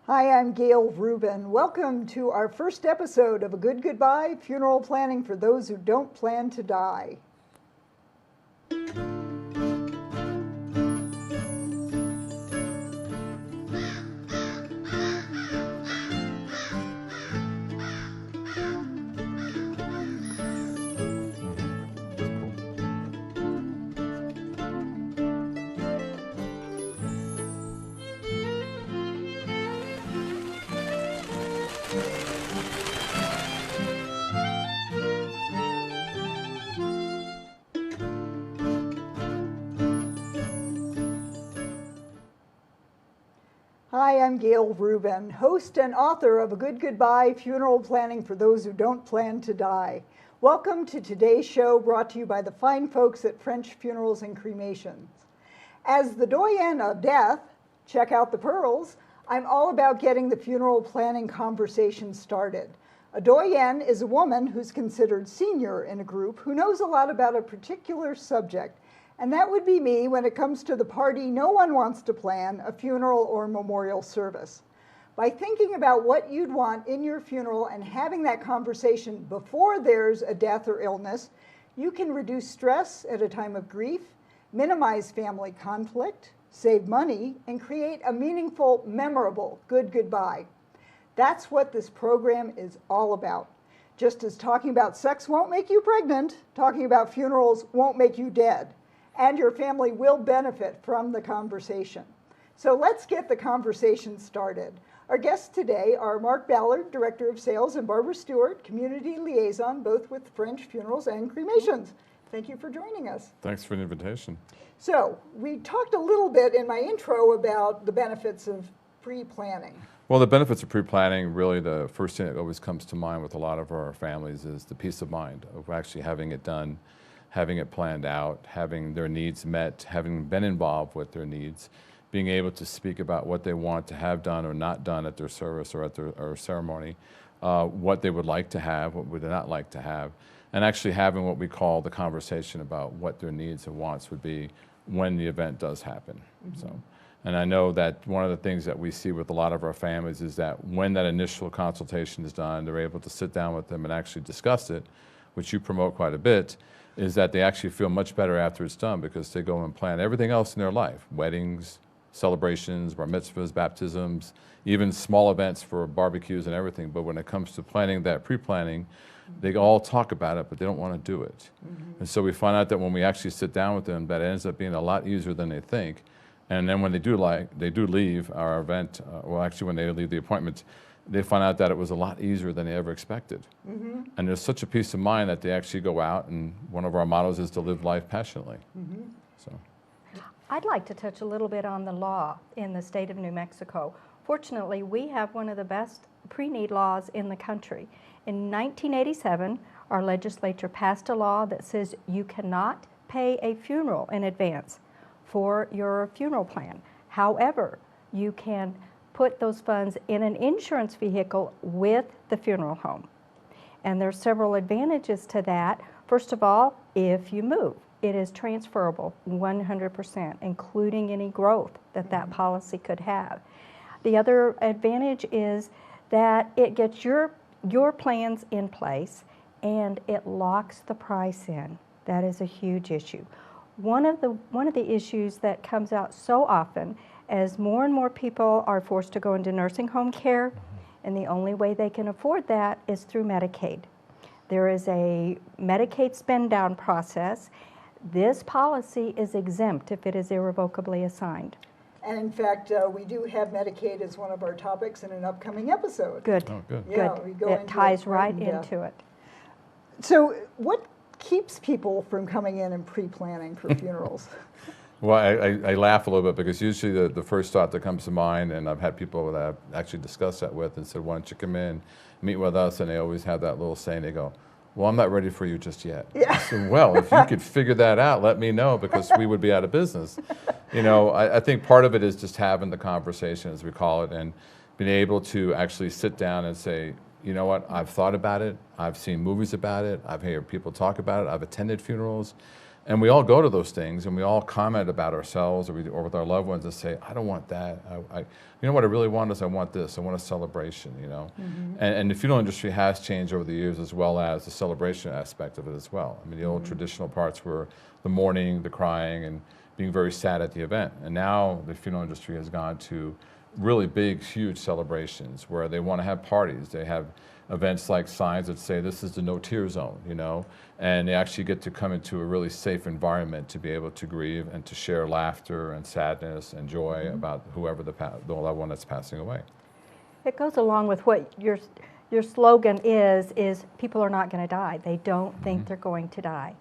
Hi, I'm Gail Rubin. Welcome to our first episode of A Good Goodbye, Funeral Planning for Those Who Don't Plan to Die. Hi, I'm Gail Rubin, host and author of A Good Goodbye, Funeral Planning for Those Who Don't Plan to Die. Welcome to today's show, brought to you by the fine folks at French Funerals and Cremations. As the doyen of death, check out the pearls, I'm all about getting the funeral planning conversation started. A doyen is a woman who's considered senior in a group who knows a lot about a particular subject. And that would be me when it comes to the party no one wants to plan, a funeral or memorial service. By thinking about what you'd want in your funeral and having that conversation before there's a death or illness, you can reduce stress at a time of grief, minimize family conflict, save money, and create a meaningful, memorable good goodbye. That's what this program is all about. Just as talking about sex won't make you pregnant, talking about funerals won't make you dead. And your family will benefit from the conversation. So let's get the conversation started. Our guests today are Mark Ballard, Director of Sales, and Barbara Stewart, Community Liaison, both with French Funerals and Cremations. Thank you for joining us. Thanks for the invitation. So we talked a little bit in my intro about the benefits of pre-planning. Well, the benefits of pre-planning, really the first thing that always comes to mind with a lot of our families is the peace of mind of actually having it done, having it planned out, having their needs met, having been involved with their needs, being able to speak about what they want to have done or not done at their service or at their ceremony, what they would like to have, what would they not like to have, and actually having what we call the conversation about what their needs and wants would be when the event does happen. Mm-hmm. And I know that one of the things that we see with a lot of our families is that when that initial consultation is done, they're able to sit down with them and actually discuss it, which you promote quite a bit, is that they actually feel much better after it's done because they go and plan everything else in their life, weddings, celebrations, bar mitzvahs, baptisms, even small events for barbecues and everything. But when it comes to planning that pre-planning, they all talk about it, but they don't want to do it. Mm-hmm. And so we find out that when we actually sit down with them, that it ends up being a lot easier than they think. And then when they do leave our event, well, actually when they leave the appointment, they find out that it was a lot easier than they ever expected. Mm-hmm. And there's such a peace of mind that they actually go out, and one of our mottos is to live life passionately. Mm-hmm. So, I'd like to touch a little bit on the law in the state of New Mexico. Fortunately, we have one of the best pre-need laws in the country. In 1987, our legislature passed a law that says you cannot pay a funeral in advance for your funeral plan. However, you can put those funds in an insurance vehicle with the funeral home. And there's several advantages to that. First of all, if you move, it is transferable 100%, including any growth that that policy could have. The other advantage is that it gets your plans in place and it locks the price in. That is a huge issue. One of the issues that comes out so often as more and more people are forced to go into nursing home care, and the only way they can afford that is through Medicaid. There is a Medicaid spend down process. This policy is exempt if it is irrevocably assigned. And in fact, we do have Medicaid as one of our topics in an upcoming episode. Good. Oh, good. Yeah, Good. we go It into ties right into it. So what keeps people from coming in and pre-planning for funerals? Well, I laugh a little bit because usually the first thought that comes to mind, and I've had people that I've actually discussed that with and said, why don't you come in, meet with us, and they always have that little saying, they go, well, I'm not ready for you just yet. Yeah. So, well, if you could figure that out, let me know because we would be out of business. You know, I think part of it is just having the conversation, as we call it, and being able to actually sit down and say, you know what, I've thought about it, I've seen movies about it, I've heard people talk about it, I've attended funerals. And we all go to those things and we all comment about ourselves or with our loved ones and say, I don't want that. You know what I really want is I want this. I want a celebration, you know. And the funeral industry has changed over the years, as well as the celebration aspect of it as well. I mean, the old traditional parts were the mourning, the crying, and being very sad at the event. And now the funeral industry has gone to really big, huge celebrations where they want to have parties. They have events like signs that say this is the no tear zone, you know, and they actually get to come into a really safe environment to be able to grieve and to share laughter and sadness and joy about whoever the loved one that's passing away. It goes along with what your slogan is people are not going to die. They don't think they're going to die.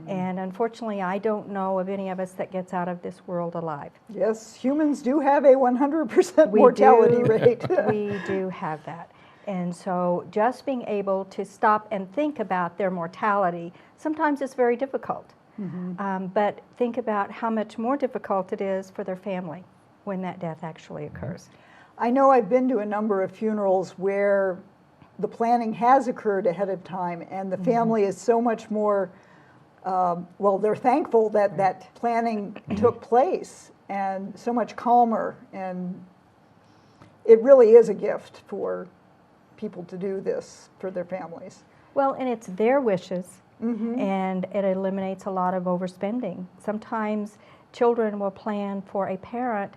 And unfortunately, I don't know of any of us that gets out of this world alive. Yes, humans do have a 100% mortality rate. We do have that. And so just being able to stop and think about their mortality, sometimes it's very difficult. But think about how much more difficult it is for their family when that death actually occurs. I know I've been to a number of funerals where the planning has occurred ahead of time and the family is so much more, well, they're thankful that that planning took place and so much calmer, and it really is a gift for people to do this for their families. Well, and it's their wishes, and it eliminates a lot of overspending. Sometimes children will plan for a parent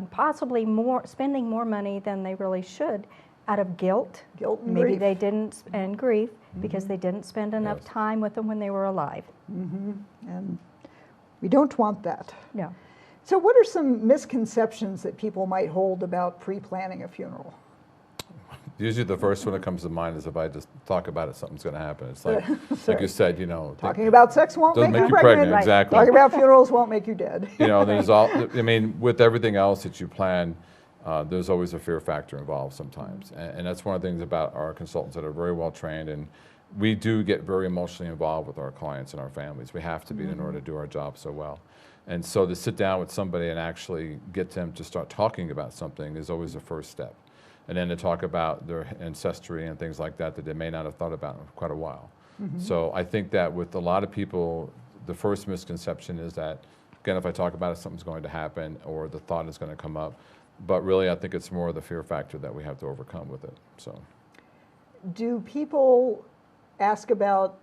possibly spending more money than they really should out of guilt. Guilt and Maybe grief. they didn't, and grief, because they didn't spend enough time with them when they were alive. And we don't want that. No. So what are some misconceptions that people might hold about pre-planning a funeral? Usually the first one that comes to mind is if I just talk about it, something's going to happen. It's like, like you said, you know. Talking about sex won't doesn't make you pregnant. Right. Exactly. Talking about funerals won't make you dead. You know, there's all, I mean, with everything else that you plan, there's always a fear factor involved sometimes. And that's one of the things about our consultants that are very well trained, and we do get very emotionally involved with our clients and our families. We have to be in order to do our job so well. And so to sit down with somebody and actually get them to start talking about something is always the first step. And then to talk about their ancestry and things like that that they may not have thought about in quite a while. So I think that with a lot of people, the first misconception is that, again, if I talk about it, something's going to happen or the thought is going to come up. But really, I think it's more the fear factor that we have to overcome with it. So, do people ask about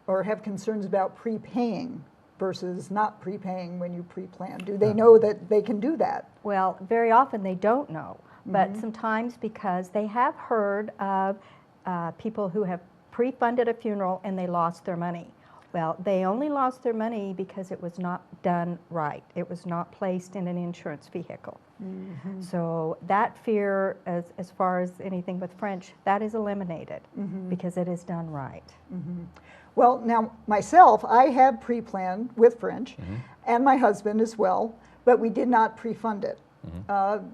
or have concerns about prepaying versus not prepaying when you pre-plan? Do they know that they can do that? Well, very often they don't know, but sometimes because they have heard of people who have pre-funded a funeral and they lost their money. Well, they only lost their money because it was not done right. It was not placed in an insurance vehicle. So that fear, as far as anything with French, that is eliminated because it is done right. Well, now myself, I have pre-planned with French and my husband as well, but we did not pre-fund it.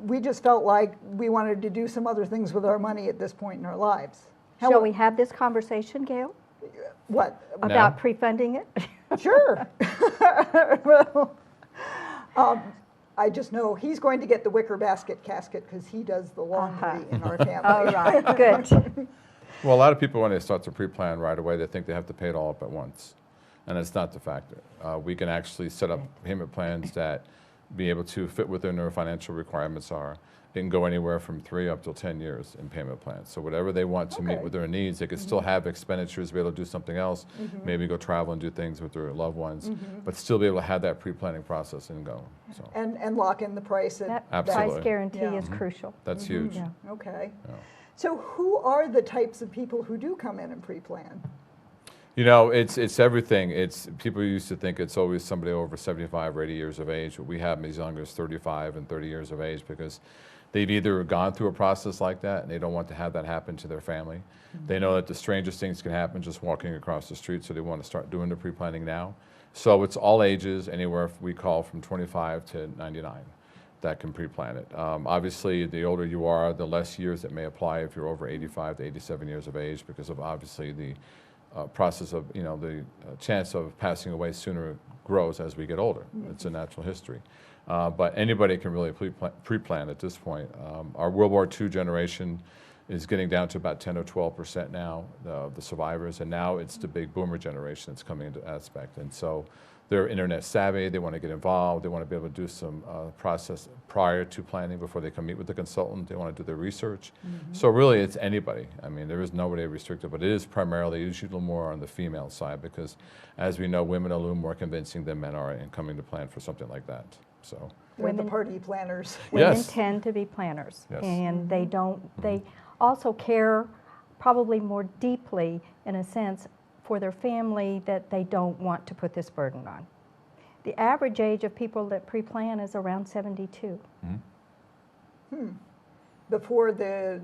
We just felt like we wanted to do some other things with our money at this point in our lives. Shall we have this conversation, Gail? What? About pre-funding it? Sure. Well, I just know he's going to get the wicker basket casket because he does the laundry in our family. All right, good. well, a lot of people, when they start to pre-plan right away, they think they have to pay it all up at once. And that's not the factor. We can actually set up payment plans that be able to fit within their financial requirements are. It can go anywhere from 3 up to 10 years in payment plans. So whatever they want to meet with their needs, they can still have expenditures, be able to do something else, maybe go travel and do things with their loved ones, but still be able to have that pre-planning process and go. So And lock in the price. That Absolutely. price guarantee is crucial. that's huge. Yeah. Okay. Yeah. So who are the types of people who do come in and pre-plan? You know, it's everything. It's people used to think it's always somebody over 75 or 80 years of age, but we have them as young as 35 and 30 years of age because they've either gone through a process like that and they don't want to have that happen to their family. They know that the strangest things can happen just walking across the street, so they want to start doing the pre-planning now. So it's all ages, anywhere we call from 25 to 99 that can pre-plan it. Obviously, the older you are, the less years it may apply if you're over 85 to 87 years of age because of obviously the process of, you know, the chance of passing away sooner grows as we get older. It's a natural history. But anybody can really pre-plan at this point. Our World War II generation is getting down to about 10 or 12% now, the survivors, and now it's the big boomer generation that's coming into aspect. And so they're internet savvy, they want to get involved, they want to be able to do some process prior to planning before they come meet with the consultant, they want to do their research. So really it's anybody. I mean, there is nobody restricted, but it is primarily usually a little more on the female side because as we know, women are a little more convincing than men are in coming to plan for something like that. So They're the party planners. Women Yes. tend to be planners, Yes. and they don't. They also care probably more deeply, in a sense, for their family that they don't want to put this burden on. The average age of people that pre-plan is around 72. Before the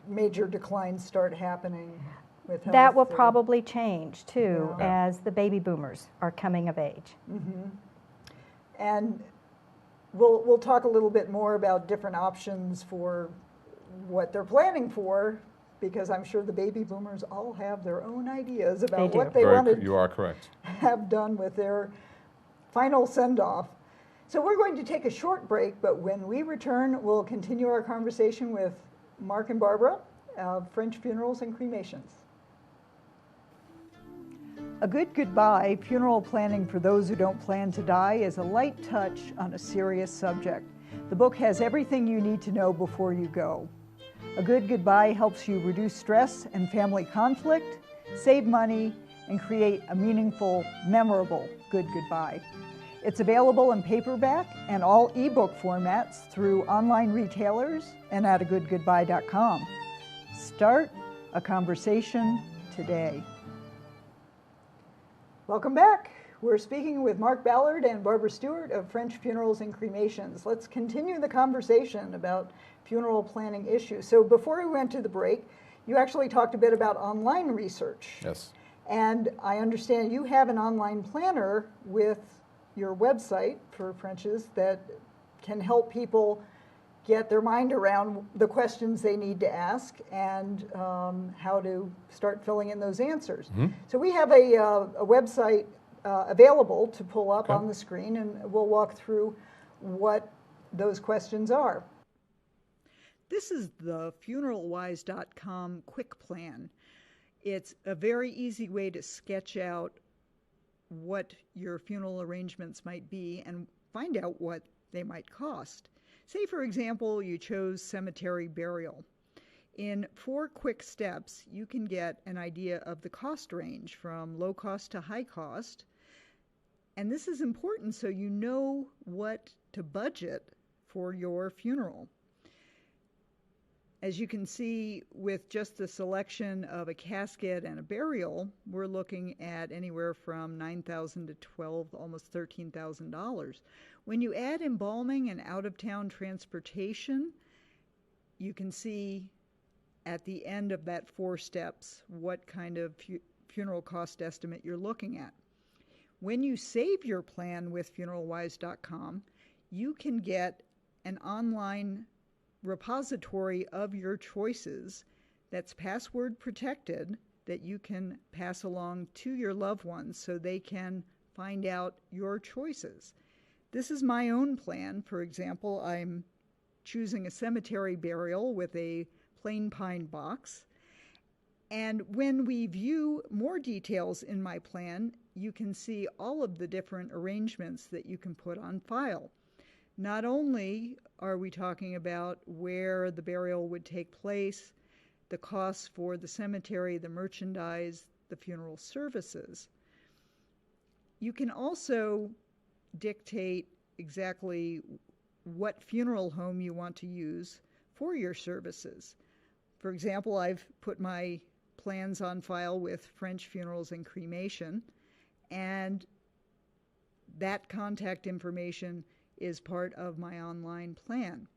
major declines start happening with health. That will probably change too Yeah. as the baby boomers are coming of age. And we'll talk a little bit more about different options for what they're planning for, because I'm sure the baby boomers all have their own ideas about They what do. they want to you are correct. have done with their final send-off. So we're going to take a short break, but when we return, we'll continue our conversation with Mark and Barbara of French Funerals and Cremations. A Good Goodbye, Funeral Planning for Those Who Don't Plan to Die is a light touch on a serious subject. The book has everything you need to know before you go. A Good Goodbye helps you reduce stress and family conflict, save money, and create a meaningful, memorable good goodbye. It's available in paperback and all ebook formats through online retailers and at agoodgoodbye.com. Start a conversation today. Welcome back. We're speaking with Mark Ballard and Barbara Stewart of French Funerals and Cremations. Let's continue the conversation about funeral planning issues. So before we went to the break, you actually talked a bit about online research. Yes. And I understand you have an online planner with your website for French's that can help people get their mind around the questions they need to ask and how to start filling in those answers. So we have a website available to pull up on the screen, and we'll walk through what those questions are. This is the funeralwise.com quick plan. It's a very easy way to sketch out what your funeral arrangements might be and find out what they might cost. Say, for example, you chose cemetery burial. In 4 quick steps, you can get an idea of the cost range from low cost to high cost. And this is important so you know what to budget for your funeral. As you can see, with just the selection of a casket and a burial, we're looking at anywhere from $9,000 to $12,000, almost $13,000. When you add embalming and out-of-town transportation, you can see at the end of that 4 steps what kind of funeral cost estimate you're looking at. When you save your plan with funeralwise.com, you can get an online repository of your choices that's password protected that you can pass along to your loved ones so they can find out your choices. This is my own plan. For example, I'm choosing a cemetery burial with a plain pine box. And when we view more details in my plan, you can see all of the different arrangements that you can put on file. Not only are we talking about where the burial would take place, the costs for the cemetery, the merchandise, the funeral services. You can also dictate exactly what funeral home you want to use for your services. For example, I've put my plans on file with French Funerals and Cremation, and that contact information is part of my online plan.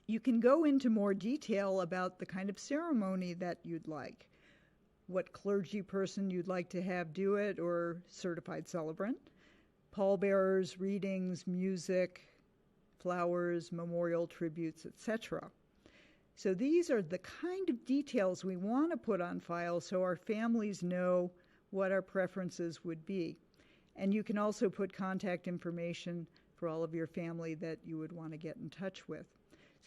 You can go into more detail about the kind of ceremony that you'd like, what clergy person you'd like to have do it or certified celebrant, pallbearers, readings, music, flowers, memorial tributes, etc. So these are the kind of details we want to put on file so our families know what our preferences would be. And you can also put contact information for all of your family that you would want to get in touch with.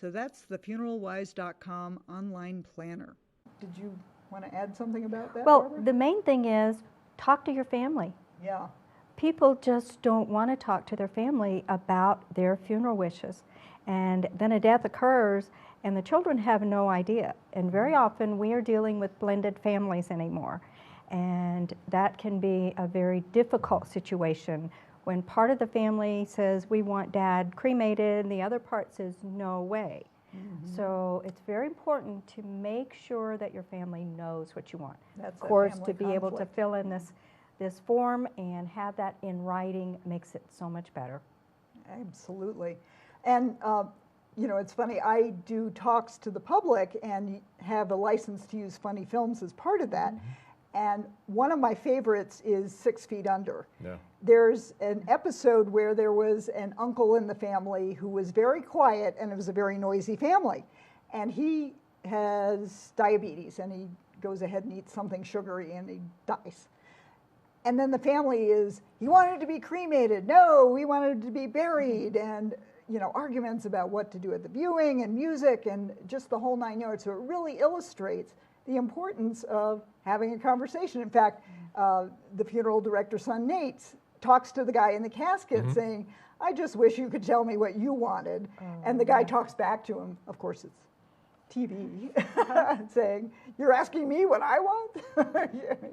So that's the funeralwise.com online planner. Did you want to add something about that, Well, Barbara? the main thing is talk to your family. Yeah. people just don't want to talk to their family about their funeral wishes. And then a death occurs and the children have no idea. And very often we are dealing with blended families anymore. And that can be a very difficult situation when part of the family says, we want Dad cremated, and the other part says, no way. So it's very important to make sure that your family knows what you want. That's Of course, family to be able to conflict. fill in this form and have that in writing makes it so much better. Absolutely. And, you know, it's funny, I do talks to the public and have a license to use funny films as part of that. And one of my favorites is 6 Feet Under. Yeah. There's an episode where there was an uncle in the family who was very quiet, and it was a very noisy family. And he has diabetes, and he goes ahead and eats something sugary, and he dies. And then the family is, he wanted to be cremated. No, we wanted to be buried. And, you know, arguments about what to do at the viewing and music and just the whole 9 yards. So it really illustrates the importance of having a conversation. In fact, the funeral director's son, Nate, talks to the guy in the casket saying, I just wish you could tell me what you wanted. And the guy talks back to him. Of course, it's TV, saying, you're asking me what I want?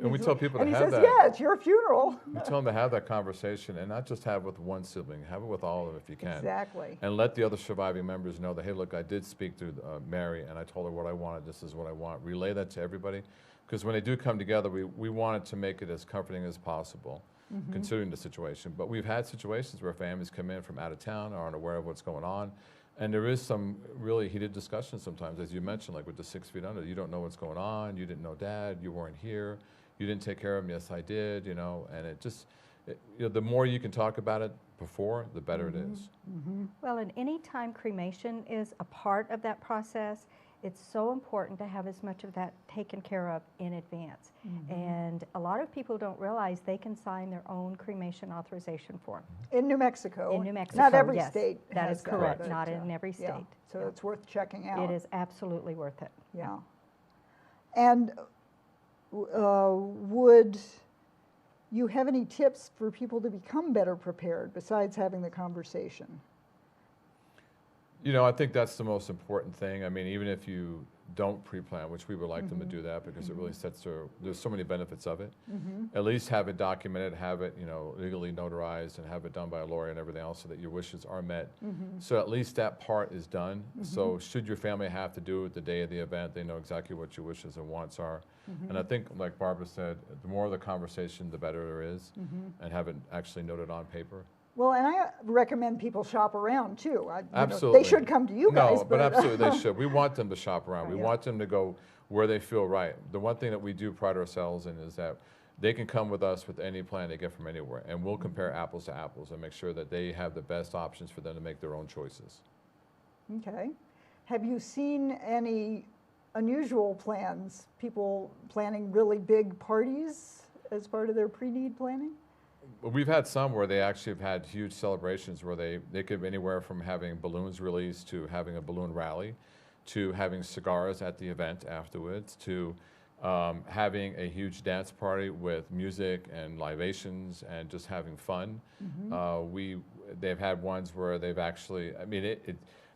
And we tell people to and he have says, that. yeah, it's your funeral. We tell them to have that conversation and not just have it with one sibling, have it with all of them if you can. Exactly. And let the other surviving members know that, hey, look, I did speak to Mary and I told her what I wanted, this is what I want. Relay that to everybody. Because when they do come together, we wanted to make it as comforting as possible, considering the situation. But we've had situations where families come in from out of town, aren't aware of what's going on. And there is some really heated discussion sometimes, as you mentioned, like with the 6 Feet Under. You don't know what's going on. You didn't know Dad. You weren't here. You didn't take care of him. Yes, I did. You know, and it just, you know, the more you can talk about it before, the better it is. Well, and any time cremation is a part of that process, it's so important to have as much of that taken care of in advance. And a lot of people don't realize they can sign their own cremation authorization form. In New Mexico. In New Mexico, Not every yes, state that has is correct. but, Not in every yeah. state. So Yeah. it's worth checking out. It is absolutely worth it. Yeah. And would you have any tips for people to become better prepared besides having the conversation? You know, I think that's the most important thing. I mean, even if you don't pre-plan, which we would like them to do that because it really sets there's so many benefits of it. At least have it documented, have it, you know, legally notarized and have it done by a lawyer and everything else so that your wishes are met. So at least that part is done. So should your family have to do it the day of the event, they know exactly what your wishes and wants are. And I think, like Barbara said, the more the conversation, the better there is, and have it actually noted on paper. Well, and I recommend people shop around too. You know, Absolutely. they should come to you guys. No, but absolutely they should. We want them to shop around. We Yeah. want them to go where they feel right. The one thing that we do pride ourselves in is that they can come with us with any plan they get from anywhere, and we'll compare apples to apples and make sure that they have the best options for them to make their own choices. Okay. Have you seen any unusual plans, people planning really big parties as part of their pre-need planning? Well, we've had some where they actually have had huge celebrations where they could be anywhere from having balloons released to having a balloon rally to having cigars at the event afterwards to having a huge dance party with music and libations and just having fun. They've had ones where they've actually, I mean,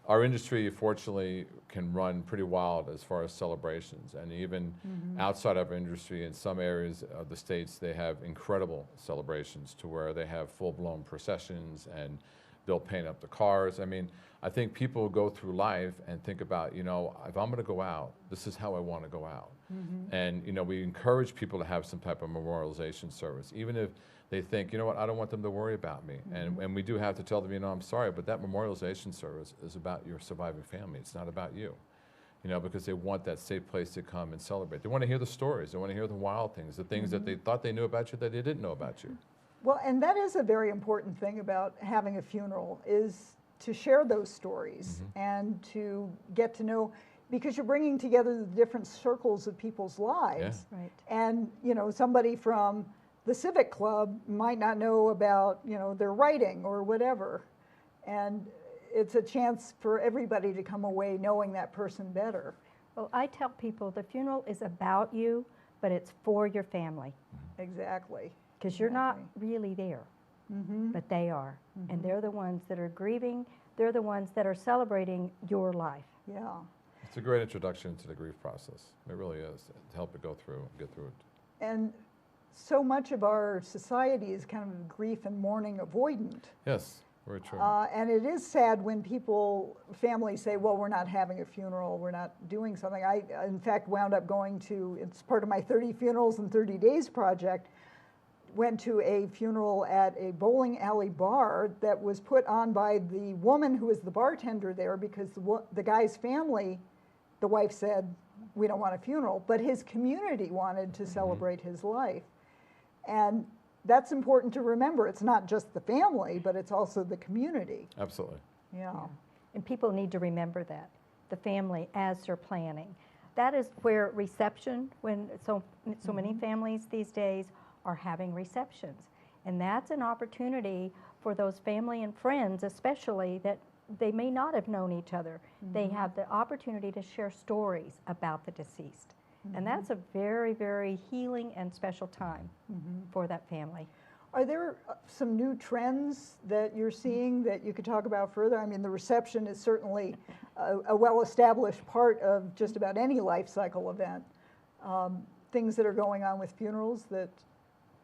our industry, fortunately, can run pretty wild as far as celebrations. And even outside of our industry, in some areas of the states, they have incredible celebrations to where they have full-blown processions and they'll paint up the cars. I mean, I think people go through life and think about, you know, if I'm going to go out, this is how I want to go out. And, you know, we encourage people to have some type of memorialization service, even if they think, you know what, I don't want them to worry about me. And we do have to tell them, you know, I'm sorry, but that memorialization service is about your surviving family. It's not about you, you know, because they want that safe place to come and celebrate. They want to hear the stories. They want to hear the wild things, the things that they thought they knew about you that they didn't know about you. Well, and that is a very important thing about having a funeral is to share those stories and to get to know, because you're bringing together the different circles of people's lives. Right. And, you know, somebody from the Civic Club might not know about, you know, their writing or whatever. And it's a chance for everybody to come away knowing that person better. Well, I tell people the funeral is about you, but it's for your family Exactly. because you're not really there. but they are. And they're the ones that are grieving. They're the ones that are celebrating your life. Yeah. It's a great introduction to the grief process. It really is, to help it go through, get through it. And so much of our society is kind of grief and mourning avoidant. Yes, very true. And it is sad when families say, well, we're not having a funeral, we're not doing something. I, in fact, wound up going to, it's part of my 30 Funerals in 30 Days project, went to a funeral at a bowling alley bar that was put on by the woman who was the bartender there, because the guy's family, the wife said, we don't want a funeral, but his community wanted to celebrate his life. And that's important to remember. It's not just the family, but it's also the community. Absolutely. Yeah. And people need to remember that, the family, as they're planning. That is where reception, when so many families these days are having receptions. And that's an opportunity for those family and friends, especially, that they may not have known each other. They have the opportunity to share stories about the deceased. And that's a very, very healing and special time for that family. Are there some new trends that you're seeing that you could talk about further? I mean, the reception is certainly a well-established part of just about any life cycle event. Things that are going on with funerals that...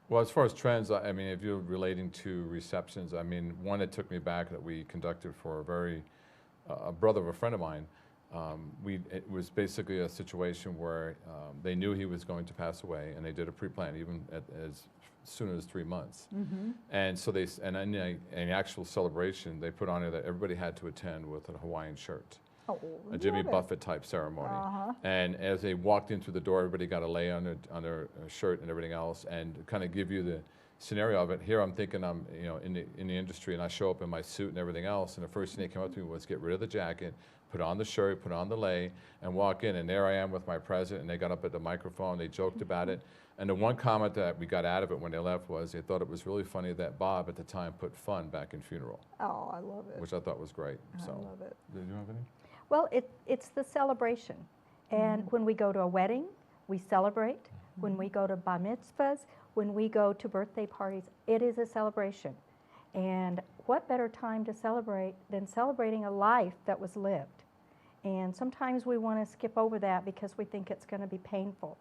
Well, as far as trends, I mean, if you're relating to receptions, I mean, one that took me back that we conducted for a brother of a friend of mine, it was basically a situation where they knew he was going to pass away, and they did a pre-plan even as soon as 3 months. And so in the actual celebration, they put on there that everybody had to attend with a Hawaiian shirt. A Jimmy Buffett type ceremony. And as they walked in through the door, everybody got a lay on their shirt and everything else, and kind of give you the scenario of it. Here I'm thinking I'm in the industry, and I show up in my suit and everything else, and the first thing they came up to me was get rid of the jacket, put on the shirt, put on the lei, and walk in. And there I am with my president, and they got up at the microphone, they joked about it. And the one comment that we got out of it when they left was they thought it was really funny that Bob at the time put fun back in funeral. Oh, I love it. Which I thought was great. I love it. Did you have any? Well, it's the celebration. And when we go to a wedding, we celebrate. When we go to bar mitzvahs, when we go to birthday parties, it is a celebration. And what better time to celebrate than celebrating a life that was lived? And sometimes we want to skip over that because we think it's going to be painful.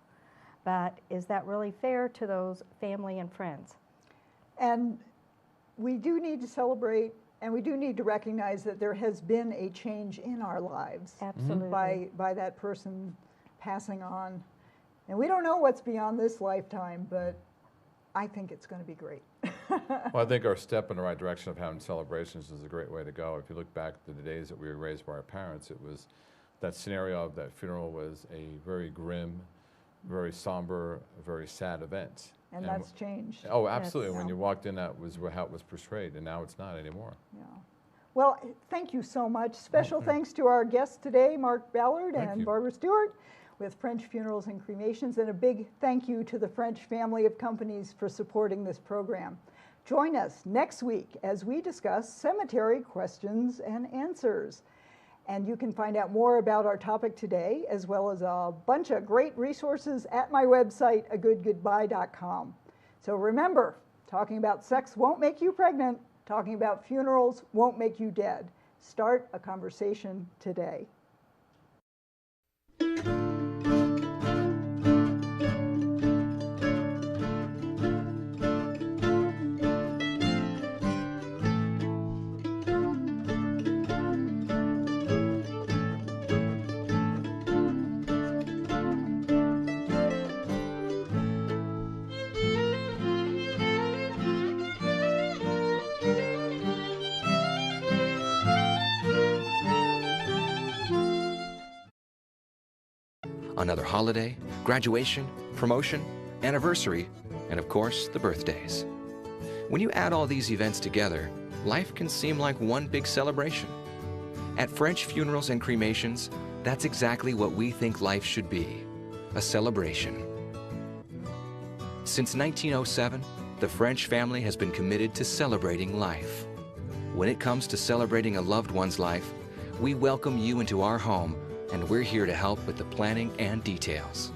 But is that really fair to those family and friends? And we do need to celebrate, and we do need to recognize that there has been a change in our lives. Absolutely. By that person passing on. And we don't know what's beyond this lifetime, but I think it's going to be great. Well, I think our step in the right direction of having celebrations is a great way to go. If you look back to the days that we were raised by our parents, it was that scenario of that funeral was a very grim, very somber, very sad event. And that's changed. Oh, absolutely. Yes. When you walked in, that was how it was portrayed, and now it's not anymore. Yeah. Well, thank you so much. Special thanks to our guests today, Mark Ballard and Barbara Stewart with French Funerals and Cremations, and a big thank you to the French family of companies for supporting this program. Join us next week as we discuss cemetery questions and answers. And you can find out more about our topic today, as well as a bunch of great resources at my website, agoodgoodbye.com. So remember, talking about sex won't make you pregnant. Talking about funerals won't make you dead. Start a conversation today. Another holiday, graduation, promotion, anniversary, and of course, the birthdays. When you add all these events together, life can seem like one big celebration. At French Funerals and Cremations, that's exactly what we think life should be, a celebration. Since 1907, the French family has been committed to celebrating life. When it comes to celebrating a loved one's life, we welcome you into our home, and we're here to help with the planning and details.